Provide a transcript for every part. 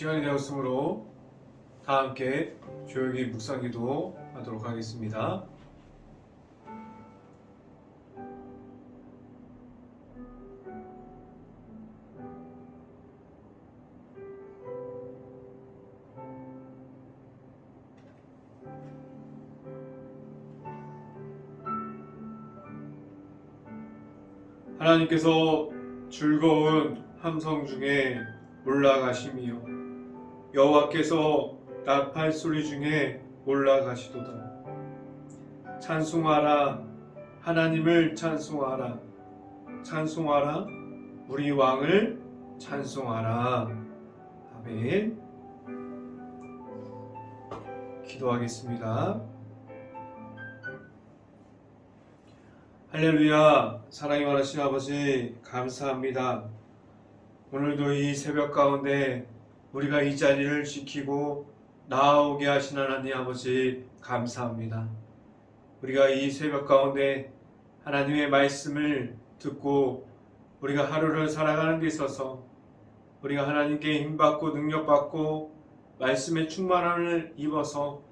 시간이 되었으므로 다 함께 조용히 묵상기도 하도록 하겠습니다. 하나님께서 즐거운 함성 중에 올라가심이요 여호와께서 나팔 소리 중에 올라가시도다. 찬송하라, 하나님을 찬송하라. 찬송하라, 우리 왕을 찬송하라. 아멘. 기도하겠습니다. 할렐루야. 사랑이 많으신 아버지 감사합니다. 오늘도 이 새벽 가운데 우리가 이 자리를 지키고 나아오게 하신 하나님 아버지 감사합니다. 우리가 이 새벽 가운데 하나님의 말씀을 듣고 우리가 하루를 살아가는 데 있어서 우리가 하나님께 힘받고 능력받고 말씀의 충만함을 입어서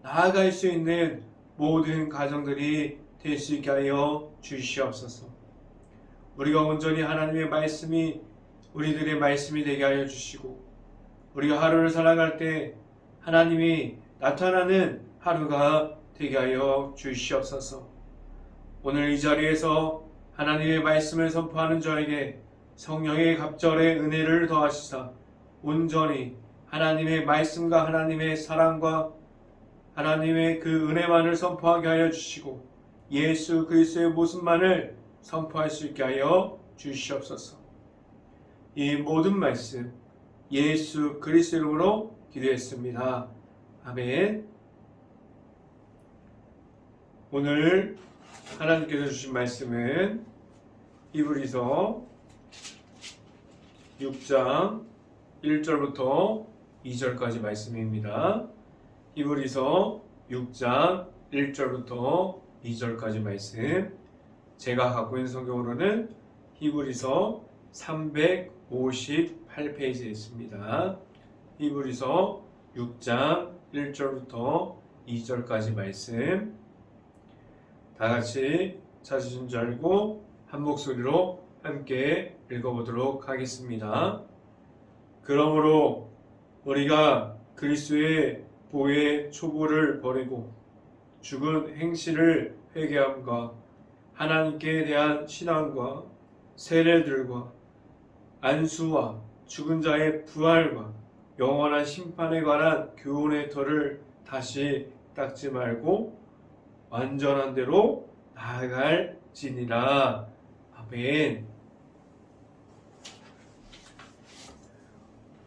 나아갈 수 있는 모든 가정들이 될 수 있게 하여 주시옵소서. 우리가 온전히 하나님의 말씀이 우리들의 말씀이 되게 하여 주시고 우리가 하루를 살아갈 때 하나님이 나타나는 하루가 되게 하여 주시옵소서. 오늘 이 자리에서 하나님의 말씀을 선포하는 저에게 성령의 갑절의 은혜를 더하시사 온전히 하나님의 말씀과 하나님의 사랑과 하나님의 그 은혜만을 선포하게 하여 주시고 예수 그리스도의 모습만을 선포할 수 있게 하여 주시옵소서. 이 모든 말씀 예수 그리스도 이름으로 기도했습니다. 아멘. 오늘 하나님께서 주신 말씀은 히브리서 6장 1절부터 2절까지 말씀입니다. 히브리서 6장 1절부터 2절까지 말씀, 제가 갖고 있는 성경으로는 히브리서 358페이지에 있습니다. 히브리서 6장 1절부터 2절까지 말씀, 다같이 찾으신 줄 알고 한 목소리로 함께 읽어보도록 하겠습니다. 그러므로 우리가 그리스도의 보의 초보를 버리고 죽은 행실을 회개함과 하나님께 대한 신앙과 세례들과 안수와 죽은 자의 부활과 영원한 심판에 관한 교훈의 터를 다시 닦지 말고 완전한 대로 나아갈지니라. 아멘.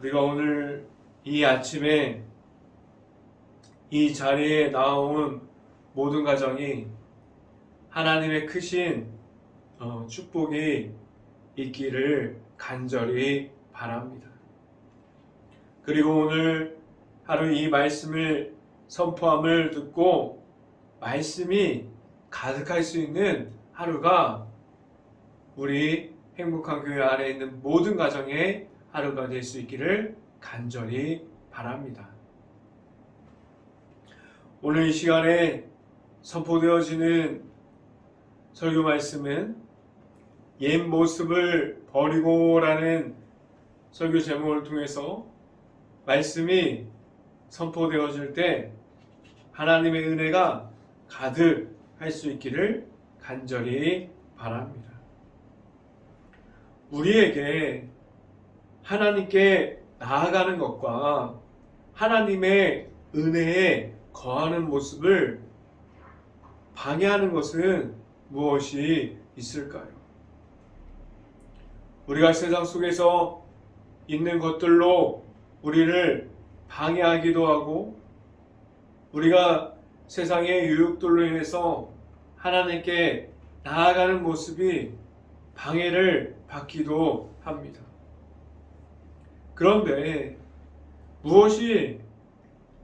우리가 오늘 이 아침에 이 자리에 나온 모든 가정이 하나님의 크신 축복이 있기를 간절히 바랍니다. 그리고 오늘 하루 이 말씀을 선포함을 듣고 말씀이 가득할 수 있는 하루가 우리 행복한 교회 안에 있는 모든 가정의 하루가 될 수 있기를 간절히 바랍니다. 오늘 이 시간에 선포되어지는 설교 말씀은 옛 모습을 버리고 라는 설교 제목을 통해서 말씀이 선포되어질 때 하나님의 은혜가 가득할 수 있기를 간절히 바랍니다. 우리에게 하나님께 나아가는 것과 하나님의 은혜에 거하는 모습을 방해하는 것은 무엇이 있을까요? 우리가 세상 속에서 있는 것들로 우리를 방해하기도 하고 우리가 세상의 유혹들로 인해서 하나님께 나아가는 모습이 방해를 받기도 합니다. 그런데 무엇이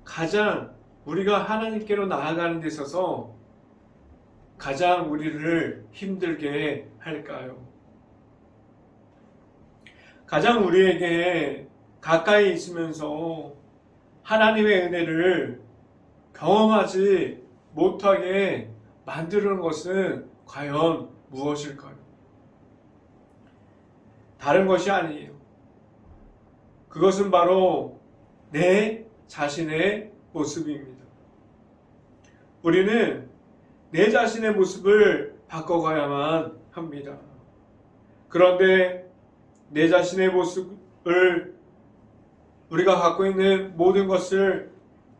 가장 우리가 하나님께로 나아가는 데 있어서 가장 우리를 힘들게 할까요? 가장 우리에게 가까이 있으면서 하나님의 은혜를 경험하지 못하게 만드는 것은 과연 무엇일까요? 다른 것이 아니에요. 그것은 바로 내 자신의 모습입니다. 우리는 내 자신의 모습을 바꿔가야만 합니다. 그런데 내 자신의 모습을 우리가 갖고 있는 모든 것을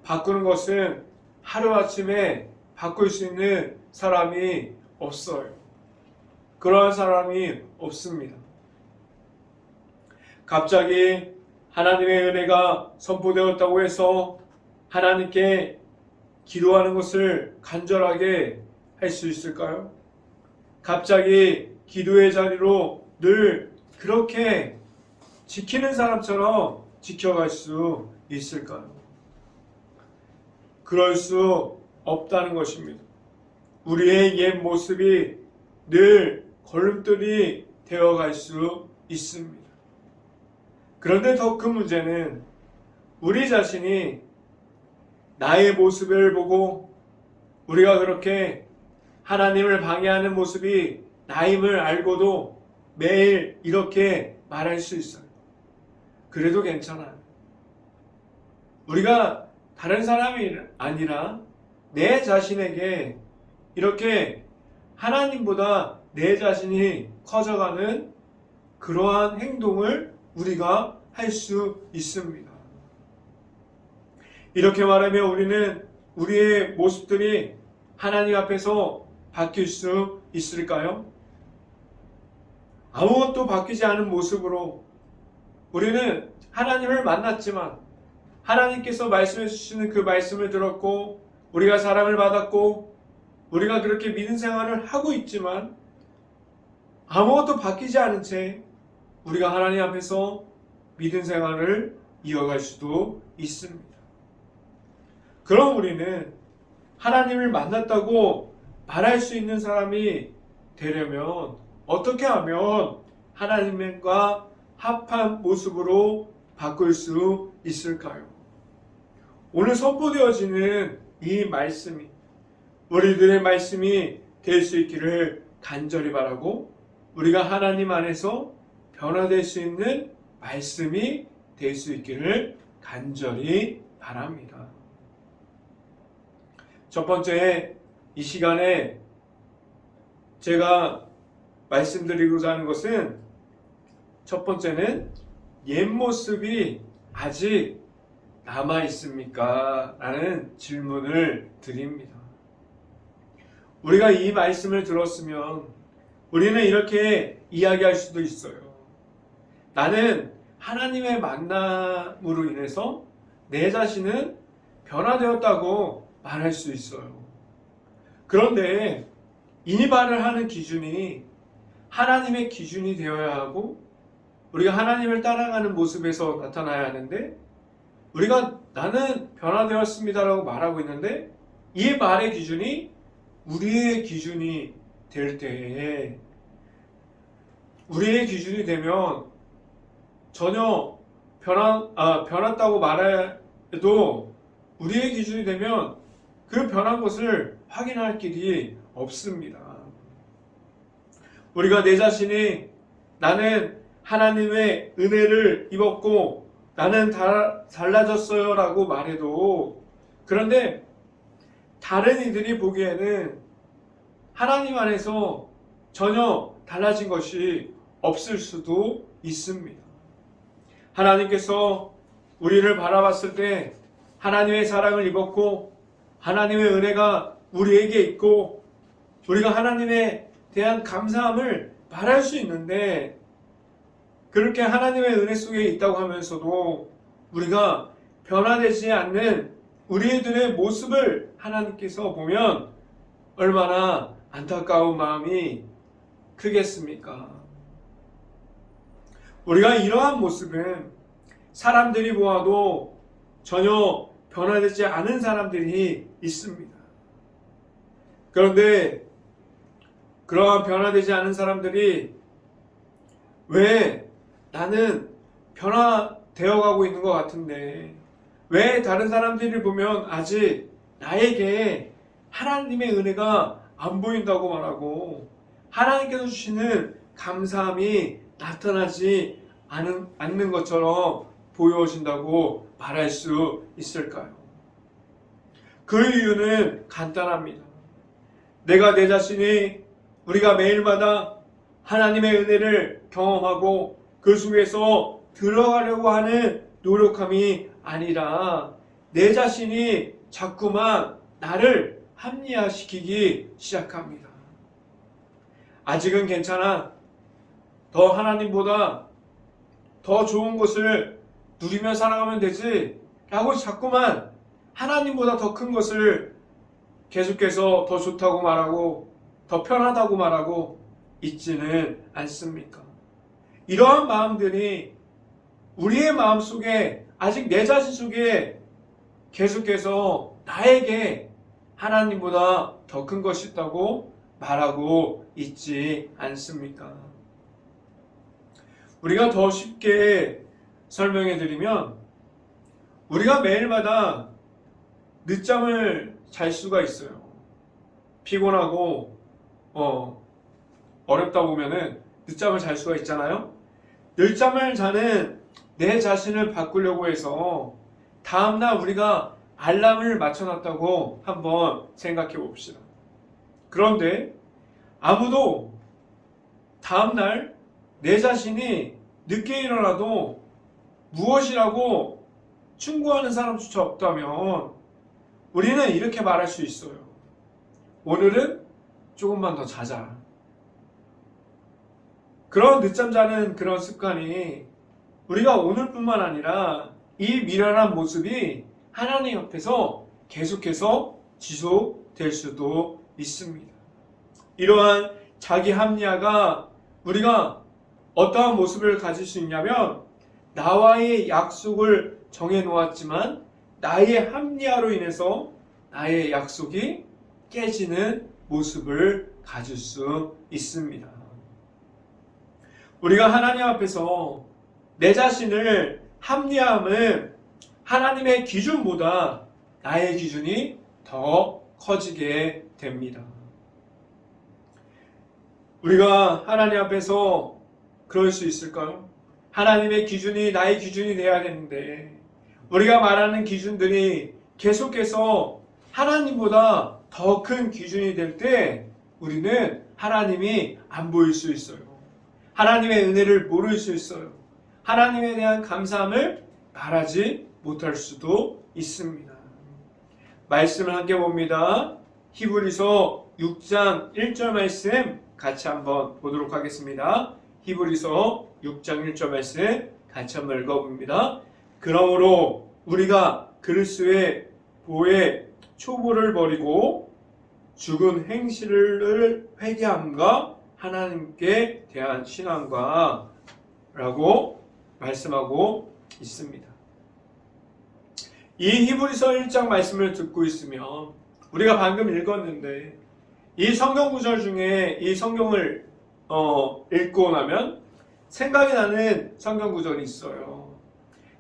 바꾸는 것은 하루아침에 바꿀 수 있는 사람이 없어요. 그러한 사람이 없습니다. 갑자기 하나님의 은혜가 선포되었다고 해서 하나님께 기도하는 것을 간절하게 할 수 있을까요? 갑자기 기도의 자리로 늘 그렇게 지키는 사람처럼 지켜갈 수 있을까요? 그럴 수 없다는 것입니다. 우리의 옛 모습이 늘 걸림돌이 되어갈 수 있습니다. 그런데 더 큰 문제는 우리 자신이 나의 모습을 보고 우리가 그렇게 하나님을 방해하는 모습이 나임을 알고도 매일 이렇게 말할 수 있어요. 그래도 괜찮아요. 우리가 다른 사람이 아니라 내 자신에게 이렇게 하나님보다 내 자신이 커져가는 그러한 행동을 우리가 할 수 있습니다. 이렇게 말하면 우리는 우리의 모습들이 하나님 앞에서 바뀔 수 있을까요? 아무것도 바뀌지 않은 모습으로 우리는 하나님을 만났지만 하나님께서 말씀해 주시는 그 말씀을 들었고 우리가 사랑을 받았고 우리가 그렇게 믿음 생활을 하고 있지만 아무것도 바뀌지 않은 채 우리가 하나님 앞에서 믿음 생활을 이어갈 수도 있습니다. 그럼 우리는 하나님을 만났다고 말할 수 있는 사람이 되려면 어떻게 하면 하나님과 합한 모습으로 바꿀 수 있을까요? 오늘 선포되어지는 이 말씀이 우리들의 말씀이 될 수 있기를 간절히 바라고 우리가 하나님 안에서 변화될 수 있는 말씀이 될 수 있기를 간절히 바랍니다. 첫 번째, 이 시간에 제가 말씀드리고자 하는 것은 첫 번째는 옛 모습이 아직 남아 있습니까? 라는 질문을 드립니다. 우리가 이 말씀을 들었으면 우리는 이렇게 이야기할 수도 있어요. 나는 하나님의 만남으로 인해서 내 자신은 변화되었다고 말할 수 있어요. 그런데 이 말을 하는 기준이 하나님의 기준이 되어야 하고 우리가 하나님을 따라가는 모습에서 나타나야 하는데 우리가 나는 변화되었습니다라고 말하고 있는데 이 말의 기준이 우리의 기준이 될 때에 우리의 기준이 되면 전혀 변했다고 말해도 우리의 기준이 되면 그 변한 것을 확인할 길이 없습니다. 우리가 내 자신이 나는 하나님의 은혜를 입었고 나는 달라졌어요 라고 말해도 그런데 다른 이들이 보기에는 하나님 안에서 전혀 달라진 것이 없을 수도 있습니다. 하나님께서 우리를 바라봤을 때 하나님의 사랑을 입었고 하나님의 은혜가 우리에게 있고 우리가 하나님에 대한 감사함을 말할 수 있는데 그렇게 하나님의 은혜 속에 있다고 하면서도 우리가 변화되지 않는 우리들의 모습을 하나님께서 보면 얼마나 안타까운 마음이 크겠습니까? 우리가 이러한 모습은 사람들이 보아도 전혀 변화되지 않은 사람들이 있습니다. 그런데 그러한 변화되지 않은 사람들이 왜 나는 되어가고 있는 것 같은데 왜 다른 사람들이 보면 아직 나에게 하나님의 은혜가 안 보인다고 말하고 하나님께서 주시는 감사함이 나타나지 않는 것처럼 보여진다고 말할 수 있을까요? 그 이유는 간단합니다. 내가 내 자신이 우리가 매일마다 하나님의 은혜를 경험하고 그 속에서 들어가려고 하는 노력함이 아니라 내 자신이 자꾸만 나를 합리화시키기 시작합니다. 아직은 괜찮아. 더 하나님보다 더 좋은 것을 누리며 살아가면 되지 라고 자꾸만 하나님보다 더 큰 것을 계속해서 더 좋다고 말하고 더 편하다고 말하고 있지는 않습니까? 이러한 마음들이 우리의 마음 속에 아직 내 자신 속에 계속해서 나에게 하나님보다 더 큰 것이 있다고 말하고 있지 않습니까? 우리가 더 쉽게 설명해 드리면 우리가 매일마다 늦잠을 잘 수가 있어요. 피곤하고 어렵다 보면은 늦잠을 잘 수가 있잖아요. 늦잠을 자는 내 자신을 바꾸려고 해서 다음날 우리가 알람을 맞춰놨다고 한번 생각해 봅시다. 그런데 아무도 다음날 내 자신이 늦게 일어나도 무엇이라고 충고하는 사람조차 없다면 우리는 이렇게 말할 수 있어요. 오늘은 조금만 더 자자. 그런 늦잠 자는 그런 습관이 우리가 오늘뿐만 아니라 이 미련한 모습이 하나님 앞에서 계속해서 지속될 수도 있습니다. 이러한 자기 합리화가 우리가 어떠한 모습을 가질 수 있냐면 나와의 약속을 정해놓았지만 나의 합리화로 인해서 나의 약속이 깨지는 모습을 가질 수 있습니다. 우리가 하나님 앞에서 내 자신을 합리화함은 하나님의 기준보다 나의 기준이 더 커지게 됩니다. 우리가 하나님 앞에서 그럴 수 있을까요? 하나님의 기준이 나의 기준이 돼야 되는데 우리가 말하는 기준들이 계속해서 하나님보다 더 큰 기준이 될 때 우리는 하나님이 안 보일 수 있어요. 하나님의 은혜를 모를 수 있어요. 하나님에 대한 감사함을 말하지 못할 수도 있습니다. 말씀을 함께 봅니다. 히브리서 6장 1절 말씀 같이 한번 보도록 하겠습니다. 히브리서 6장 1절 말씀 같이 한번 읽어봅니다. 그러므로 우리가 그리스도의 보의 초보를 버리고 죽은 행실을 회개함과 하나님께 대한 신앙과 라고 말씀하고 있습니다. 이 히브리서 1장 말씀을 듣고 있으면 우리가 방금 읽었는데 이 성경 구절 중에 이 성경을 읽고 나면 생각이 나는 성경 구절이 있어요.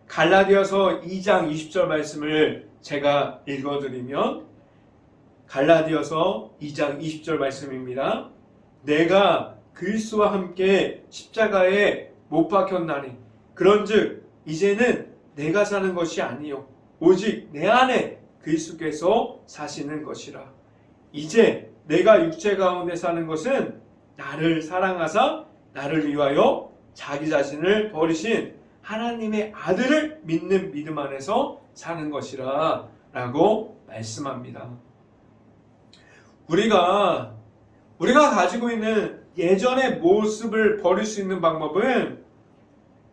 갈라디아서 2장 20절 말씀을 제가 읽어드리면 갈라디아서 2장 20절 말씀입니다. 내가 그리스도와 함께 십자가에 못 박혔나니 그런즉 이제는 내가 사는 것이 아니요 오직 내 안에 그리스도께서 사시는 것이라. 이제 내가 육체 가운데 사는 것은 나를 사랑하사 나를 위하여 자기 자신을 버리신 하나님의 아들을 믿는 믿음 안에서 사는 것이라 라고 말씀합니다. 우리가 가지고 있는 예전의 모습을 버릴 수 있는 방법은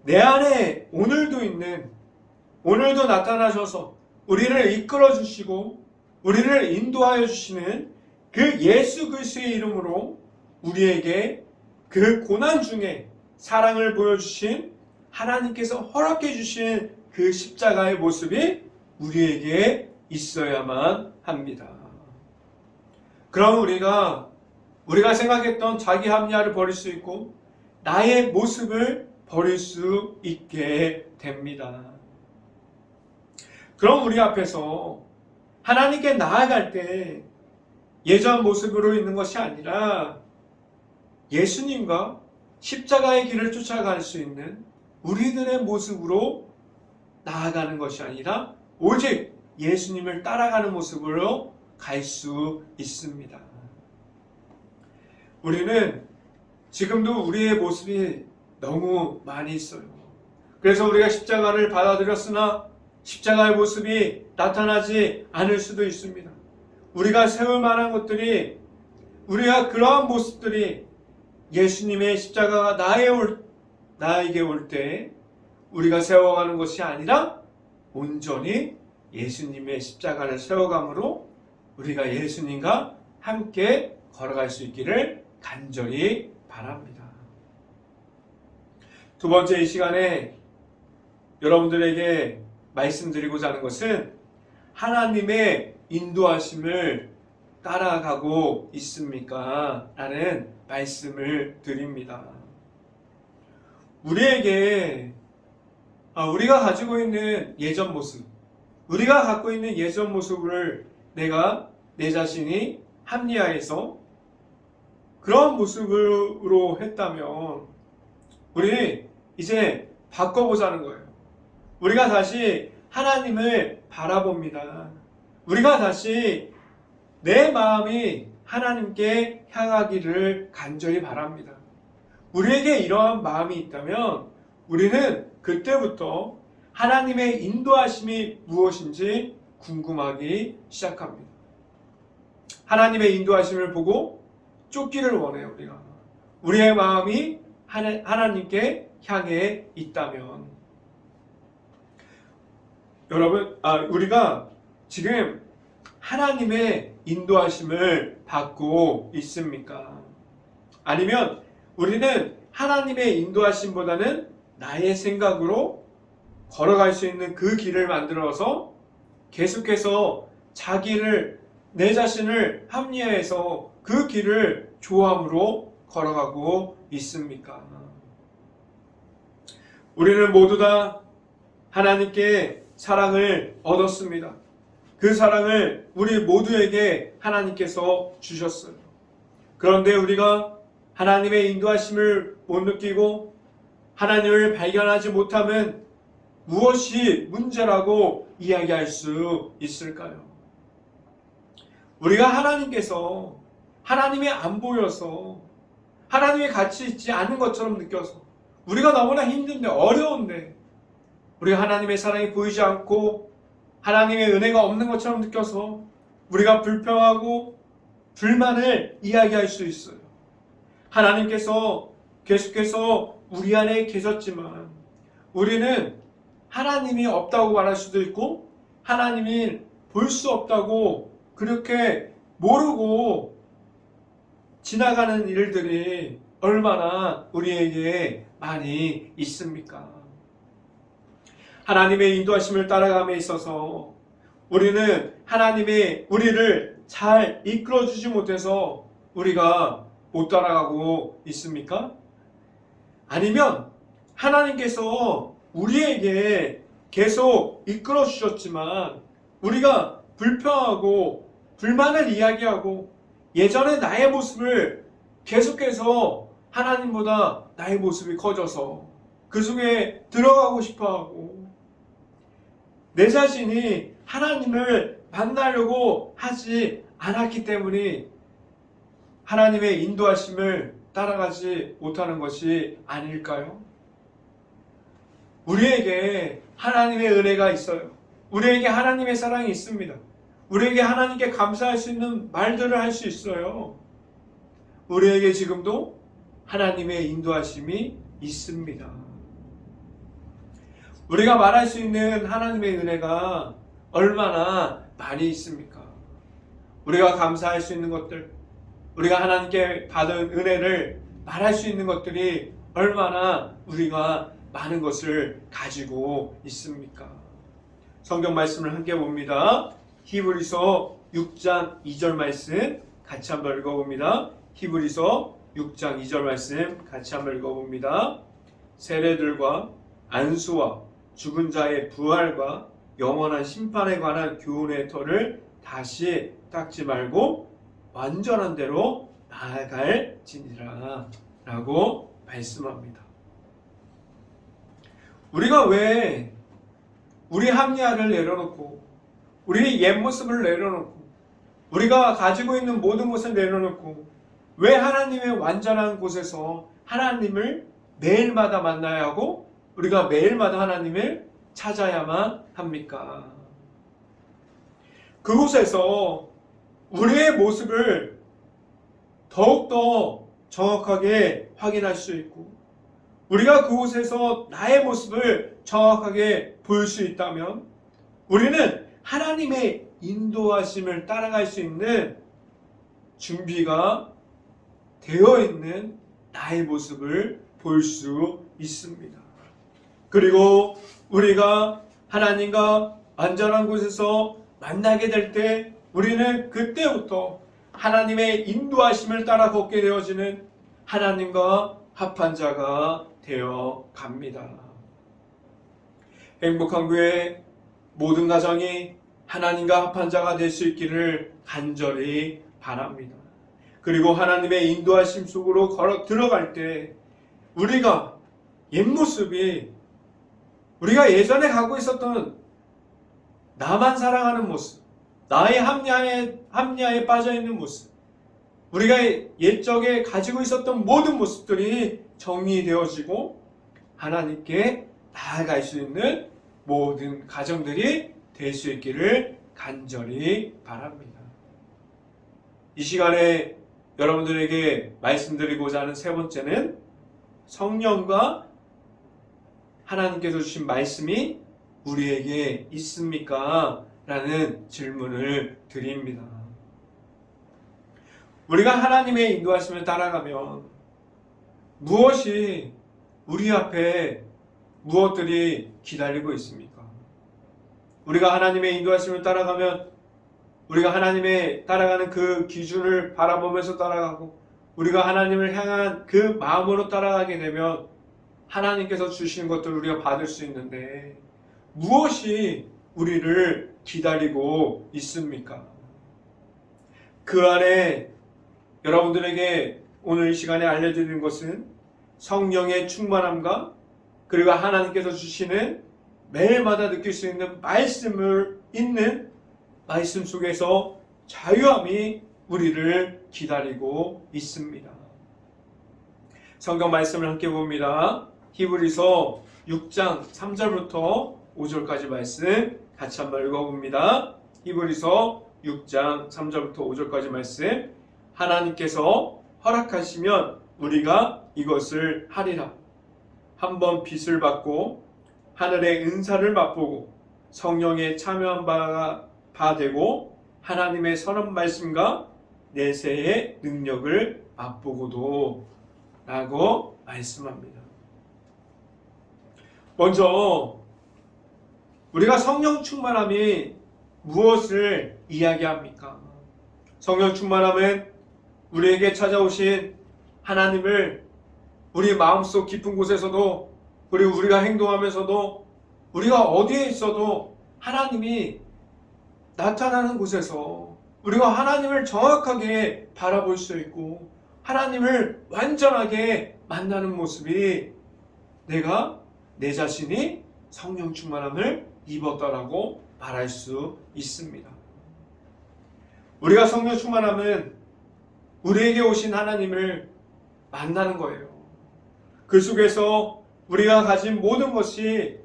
내 안에 오늘도 나타나셔서 우리를 이끌어 주시고 우리를 인도하여 주시는 그 예수 그리스도의 이름으로 우리에게 그 고난 중에 사랑을 보여주신 하나님께서 허락해 주신 그 십자가의 모습이 우리에게 있어야만 합니다. 그럼 우리가 생각했던 자기 합리화를 버릴 수 있고 나의 모습을 버릴 수 있게 됩니다. 그럼 우리 앞에서 하나님께 나아갈 때 예전 모습으로 있는 것이 아니라 예수님과 십자가의 길을 쫓아갈 수 있는 우리들의 모습으로 나아가는 것이 아니라 오직 예수님을 따라가는 모습으로 갈 수 있습니다. 우리는 지금도 우리의 모습이 너무 많이 있어요. 그래서 우리가 십자가를 받아들였으나 십자가의 모습이 나타나지 않을 수도 있습니다. 우리가 세울 만한 것들이, 우리가 그러한 모습들이 예수님의 십자가가 나에게 올 때 우리가 세워가는 것이 아니라 온전히 예수님의 십자가를 세워감으로 우리가 예수님과 함께 걸어갈 수 있기를 간절히 바랍니다. 두 번째, 이 시간에 여러분들에게 말씀드리고자 하는 것은 하나님의 인도하심을 따라가고 있습니까? 라는 말씀을 드립니다. 우리가 가지고 있는 예전 모습, 우리가 갖고 있는 예전 모습을 내 자신이 합리화해서 그런 모습으로 했다면 우리 이제 바꿔보자는 거예요. 우리가 다시 하나님을 바라봅니다. 우리가 다시 내 마음이 하나님께 향하기를 간절히 바랍니다. 우리에게 이러한 마음이 있다면 우리는 그때부터 하나님의 인도하심이 무엇인지 궁금하기 시작합니다. 하나님의 인도하심을 보고 쫓기를 원해요. 우리의 마음이 하나님께 향해 있다면. 여러분, 우리가 지금 하나님의 인도하심을 받고 있습니까? 아니면 우리는 하나님의 인도하심보다는 나의 생각으로 걸어갈 수 있는 그 길을 만들어서 계속해서 내 자신을 합리화해서 그 길을 좋아함으로 걸어가고 있습니까? 우리는 모두 다 하나님께 사랑을 얻었습니다. 그 사랑을 우리 모두에게 하나님께서 주셨어요. 그런데 우리가 하나님의 인도하심을 못 느끼고 하나님을 발견하지 못하면 무엇이 문제라고 이야기할 수 있을까요? 우리가 하나님이 안 보여서 하나님이 같이 있지 않은 것처럼 느껴서 우리가 너무나 힘든데, 어려운데 우리가 하나님의 사랑이 보이지 않고 하나님의 은혜가 없는 것처럼 느껴서 우리가 불평하고 불만을 이야기할 수 있어요. 하나님께서 계속해서 우리 안에 계셨지만 우리는 하나님이 없다고 말할 수도 있고 하나님이 볼 수 없다고 그렇게 모르고 지나가는 일들이 얼마나 우리에게 많이 있습니까? 하나님의 인도하심을 따라감에 있어서 우리는 하나님의 우리를 잘 이끌어주지 못해서 우리가 못 따라가고 있습니까? 아니면 하나님께서 우리에게 계속 이끌어 주셨지만 우리가 불평하고 불만을 이야기하고 예전의 나의 모습을 계속해서 하나님보다 나의 모습이 커져서 그 속에 들어가고 싶어하고 내 자신이 하나님을 만나려고 하지 않았기 때문에 하나님의 인도하심을 따라가지 못하는 것이 아닐까요? 우리에게 하나님의 은혜가 있어요. 우리에게 하나님의 사랑이 있습니다. 우리에게 하나님께 감사할 수 있는 말들을 할 수 있어요. 우리에게 지금도 하나님의 인도하심이 있습니다. 우리가 말할 수 있는 하나님의 은혜가 얼마나 많이 있습니까? 우리가 감사할 수 있는 것들, 우리가 하나님께 받은 은혜를 말할 수 있는 것들이 얼마나 우리가 많은 것을 가지고 있습니까? 성경 말씀을 함께 봅니다. 히브리서 6장 2절 말씀 같이 한번 읽어봅니다. 히브리서 6장 2절 말씀 같이 한번 읽어봅니다. 세례들과 안수와 죽은 자의 부활과 영원한 심판에 관한 교훈의 터를 다시 닦지 말고 완전한 대로 나아갈지니라 라고 말씀합니다. 우리가 왜 우리 합리화를 내려놓고 우리 옛 모습을 내려놓고 우리가 가지고 있는 모든 것을 내려놓고 왜 하나님의 완전한 곳에서 하나님을 매일마다 만나야 하고 우리가 매일마다 하나님을 찾아야만 합니까? 그곳에서 우리의 모습을 더욱더 정확하게 확인할 수 있고 우리가 그곳에서 나의 모습을 정확하게 볼 수 있다면 우리는 하나님의 인도하심을 따라갈 수 있는 준비가 되어 있는 나의 모습을 볼 수 있습니다. 그리고 우리가 하나님과 완전한 곳에서 만나게 될 때 우리는 그때부터 하나님의 인도하심을 따라 걷게 되어지는 하나님과 합한 자가 되어 갑니다. 행복한 교회 모든 가정이 하나님과 합한 자가 될 수 있기를 간절히 바랍니다. 그리고 하나님의 인도하심 속으로 걸어 들어갈 때 우리가 옛 모습이 우리가 예전에 갖고 있었던 나만 사랑하는 모습, 나의 합리화에 빠져있는 모습, 우리가 옛적에 가지고 있었던 모든 모습들이 정리되어지고 하나님께 나아갈 수 있는 모든 가정들이 될 수 있기를 간절히 바랍니다. 이 시간에 여러분들에게 말씀드리고자 하는 세 번째는 성령과 하나님께서 주신 말씀이 우리에게 있습니까? 라는 질문을 드립니다. 우리가 하나님의 인도하심을 따라가면 무엇이 우리 앞에 무엇들이 기다리고 있습니까? 우리가 하나님의 인도하심을 따라가면 우리가 하나님의 따라가는 그 기준을 바라보면서 따라가고 우리가 하나님을 향한 그 마음으로 따라가게 되면 하나님께서 주신 것들을 우리가 받을 수 있는데 무엇이 우리를 기다리고 있습니까? 그 안에 여러분들에게 오늘 이 시간에 알려드리는 것은 성령의 충만함과 그리고 하나님께서 주시는 매일마다 느낄 수 있는 말씀을 있는 말씀 속에서 자유함이 우리를 기다리고 있습니다. 성경 말씀을 함께 봅니다. 히브리서 6장 3절부터 5절까지 말씀 같이 한번 읽어봅니다. 히브리서 6장 3절부터 5절까지 말씀. 하나님께서 허락하시면 우리가 이것을 하리라. 한번 빛을 받고 하늘의 은사를 맛보고 성령에 참여한 바 되고 하나님의 선한 말씀과 내세의 능력을 맛보고도 라고 말씀합니다. 먼저 우리가 성령 충만함이 무엇을 이야기합니까? 성령 충만함은 우리에게 찾아오신 하나님을 우리 마음속 깊은 곳에서도 그리고 우리가 행동하면서도 우리가 어디에 있어도 하나님이 나타나는 곳에서 우리가 하나님을 정확하게 바라볼 수 있고 하나님을 완전하게 만나는 모습이 내가 내 자신이 성령 충만함을 입었다라고 말할 수 있습니다. 우리가 성령 충만함은 우리에게 오신 하나님을 만나는 거예요. 그 속에서 우리가 가진 모든 것이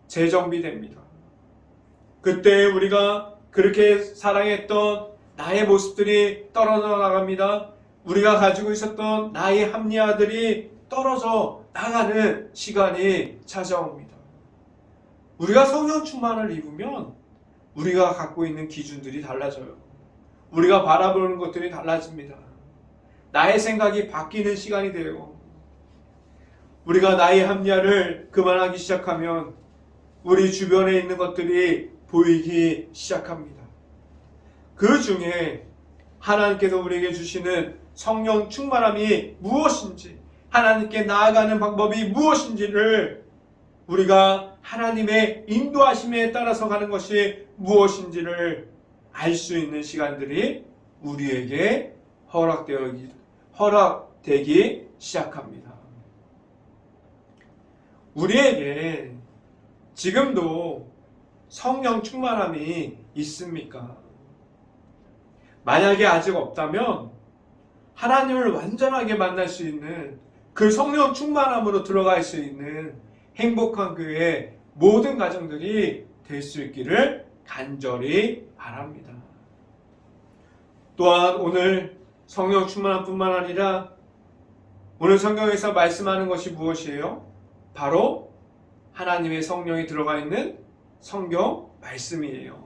재정비됩니다. 그때 우리가 그렇게 사랑했던 나의 모습들이 떨어져 나갑니다. 우리가 가지고 있었던 나의 합리화들이 떨어져 나가는 시간이 찾아옵니다. 우리가 성령 충만을 입으면 우리가 갖고 있는 기준들이 달라져요. 우리가 바라보는 것들이 달라집니다. 나의 생각이 바뀌는 시간이 돼요. 우리가 나의 합리화를 그만하기 시작하면 우리 주변에 있는 것들이 보이기 시작합니다. 그 중에 하나님께서 우리에게 주시는 성령 충만함이 무엇인지 하나님께 나아가는 방법이 무엇인지를, 우리가 하나님의 인도하심에 따라서 가는 것이 무엇인지를 알 수 있는 시간들이 우리에게 허락되기 시작합니다. 우리에게 지금도 성령 충만함이 있습니까? 만약에 아직 없다면 하나님을 완전하게 만날 수 있는 그 성령 충만함으로 들어갈 수 있는 행복한 교회의 모든 가정들이 될 수 있기를 간절히 바랍니다. 또한 오늘 성령 충만함뿐만 아니라 오늘 성경에서 말씀하는 것이 무엇이에요? 바로 하나님의 성령이 들어가 있는 성경 말씀이에요.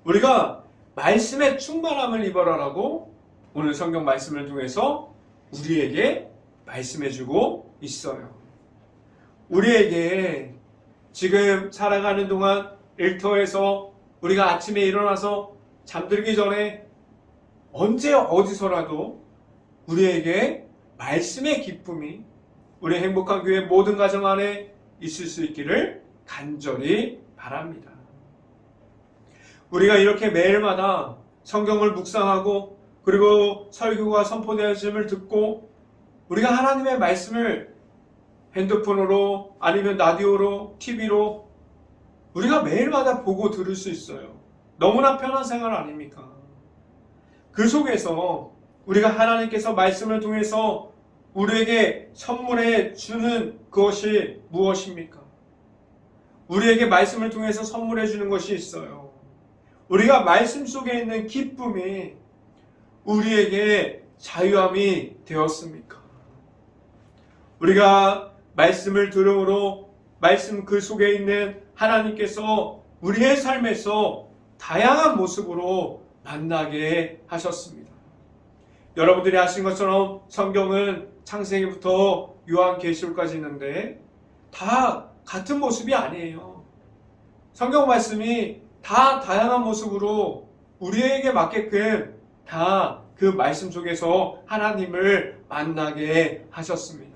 우리가 말씀의 충만함을 입어라라고 오늘 성경 말씀을 통해서 우리에게 말씀해주고 있어요. 우리에게 지금 살아가는 동안 일터에서 우리가 아침에 일어나서 잠들기 전에 언제 어디서라도 우리에게 말씀의 기쁨이 우리 행복한 교회 모든 가정 안에 있을 수 있기를 간절히 바랍니다. 우리가 이렇게 매일마다 성경을 묵상하고 그리고 설교가 선포되어짐을 듣고 우리가 하나님의 말씀을 핸드폰으로 아니면 라디오로 TV로 우리가 매일마다 보고 들을 수 있어요. 너무나 편한 생활 아닙니까? 그 속에서 우리가 하나님께서 말씀을 통해서 우리에게 선물해 주는 그것이 무엇입니까? 우리에게 말씀을 통해서 선물해 주는 것이 있어요. 우리가 말씀 속에 있는 기쁨이 우리에게 자유함이 되었습니까? 우리가 말씀을 들음으로 말씀 그 속에 있는 하나님께서 우리의 삶에서 다양한 모습으로 만나게 하셨습니다. 여러분들이 아신 것처럼 성경은 창세기부터 요한계시록까지 있는데 다 같은 모습이 아니에요. 성경 말씀이 다 다양한 모습으로 우리에게 맞게끔 다 그 말씀 속에서 하나님을 만나게 하셨습니다.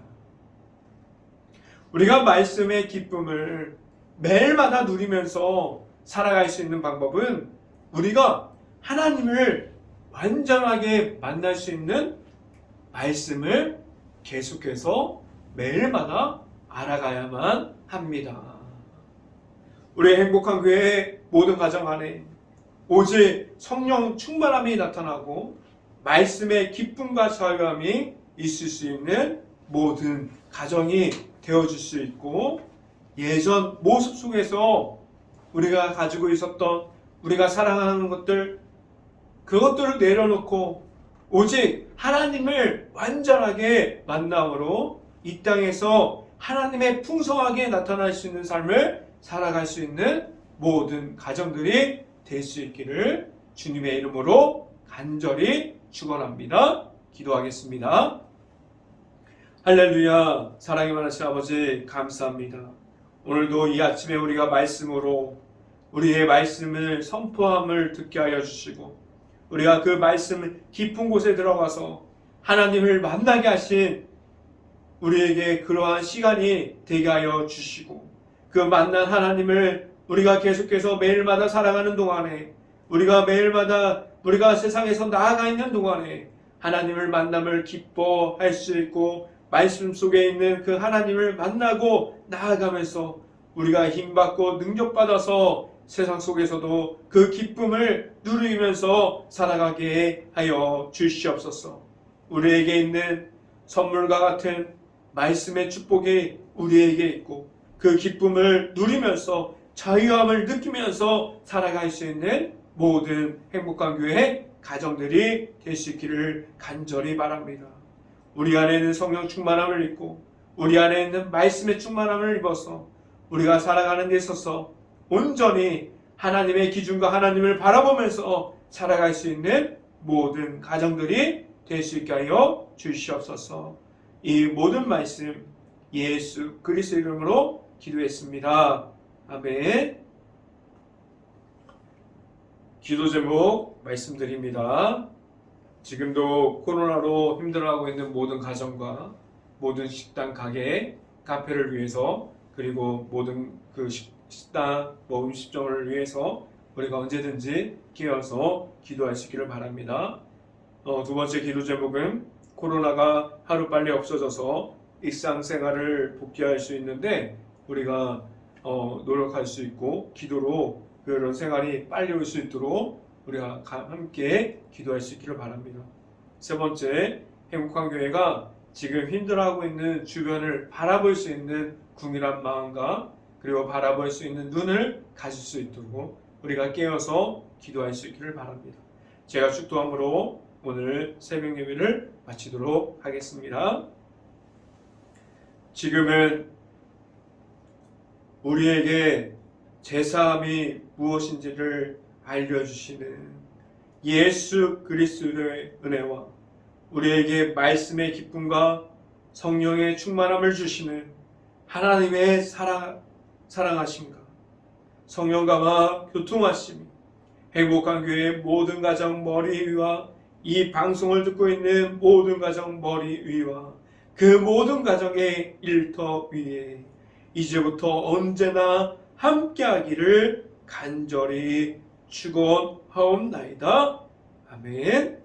우리가 말씀의 기쁨을 매일마다 누리면서 살아갈 수 있는 방법은 우리가 하나님을 완전하게 만날 수 있는 말씀을 계속해서 매일마다 알아가야만 합니다. 우리 행복한 교회의 모든 가정 안에 오직 성령 충만함이 나타나고 말씀의 기쁨과 자유함이 있을 수 있는 모든 가정이 되어줄 수 있고 예전 모습 속에서 우리가 가지고 있었던 우리가 사랑하는 것들 그것들을 내려놓고 오직 하나님을 완전하게 만남으로 이 땅에서 하나님의 풍성하게 나타날 수 있는 삶을 살아갈 수 있는 모든 가정들이 될 수 있기를 주님의 이름으로 간절히 축원합니다. 기도하겠습니다. 할렐루야. 사랑이 많으신 아버지 감사합니다. 오늘도 이 아침에 우리가 말씀으로 우리의 말씀을 선포함을 듣게 하여 주시고 우리가 그 말씀 깊은 곳에 들어가서 하나님을 만나게 하신 우리에게 그러한 시간이 되게 하여 주시고 그 만난 하나님을 우리가 계속해서 매일마다 살아가는 동안에 우리가 매일마다 우리가 세상에서 나아가 있는 동안에 하나님을 만남을 기뻐할 수 있고 말씀 속에 있는 그 하나님을 만나고 나아가면서 우리가 힘받고 능력받아서 세상 속에서도 그 기쁨을 누리면서 살아가게 하여 주시옵소서. 우리에게 있는 선물과 같은 말씀의 축복이 우리에게 있고 그 기쁨을 누리면서 자유함을 느끼면서 살아갈 수 있는 모든 행복한 교회 가정들이 될 수 있기를 간절히 바랍니다. 우리 안에 있는 성령 충만함을 입고 우리 안에 있는 말씀의 충만함을 입어서 우리가 살아가는 데 있어서 온전히 하나님의 기준과 하나님을 바라보면서 살아갈 수 있는 모든 가정들이 될 수 있게 하여 주시옵소서. 이 모든 말씀 예수 그리스도 이름으로 기도했습니다. 아멘. 기도 제목 말씀드립니다. 지금도 코로나로 힘들어하고 있는 모든 가정과 모든 식당, 가게, 카페를 위해서 그리고 모든 그 식당, 음식점을 위해서 우리가 언제든지 깨어서 기도할 수 있기를 바랍니다. 두 번째 기도 제목은 코로나가 하루빨리 없어져서 일상생활을 복귀할 수 있는데 우리가 노력할 수 있고 기도로 그런 생활이 빨리 올 수 있도록 우리가 함께 기도할 수 있기를 바랍니다. 세 번째, 행복한 교회가 지금 힘들어하고 있는 주변을 바라볼 수 있는 궁일한 마음과 그리고 바라볼 수 있는 눈을 가질 수 있도록 우리가 깨어서 기도할 수 있기를 바랍니다. 제가 축도함으로 오늘 새벽 예배를 마치도록 하겠습니다. 지금은 우리에게 제사함이 무엇인지를 알려주시는 예수 그리스도의 은혜와 우리에게 말씀의 기쁨과 성령의 충만함을 주시는 하나님의 사랑하심과 성령감화 교통하심이 행복한 교회의 모든 가정 머리 위와 이 방송을 듣고 있는 모든 가정 머리 위와 그 모든 가정의 일터 위에 이제부터 언제나 함께하기를 간절히 축원하옵나이다. 아멘.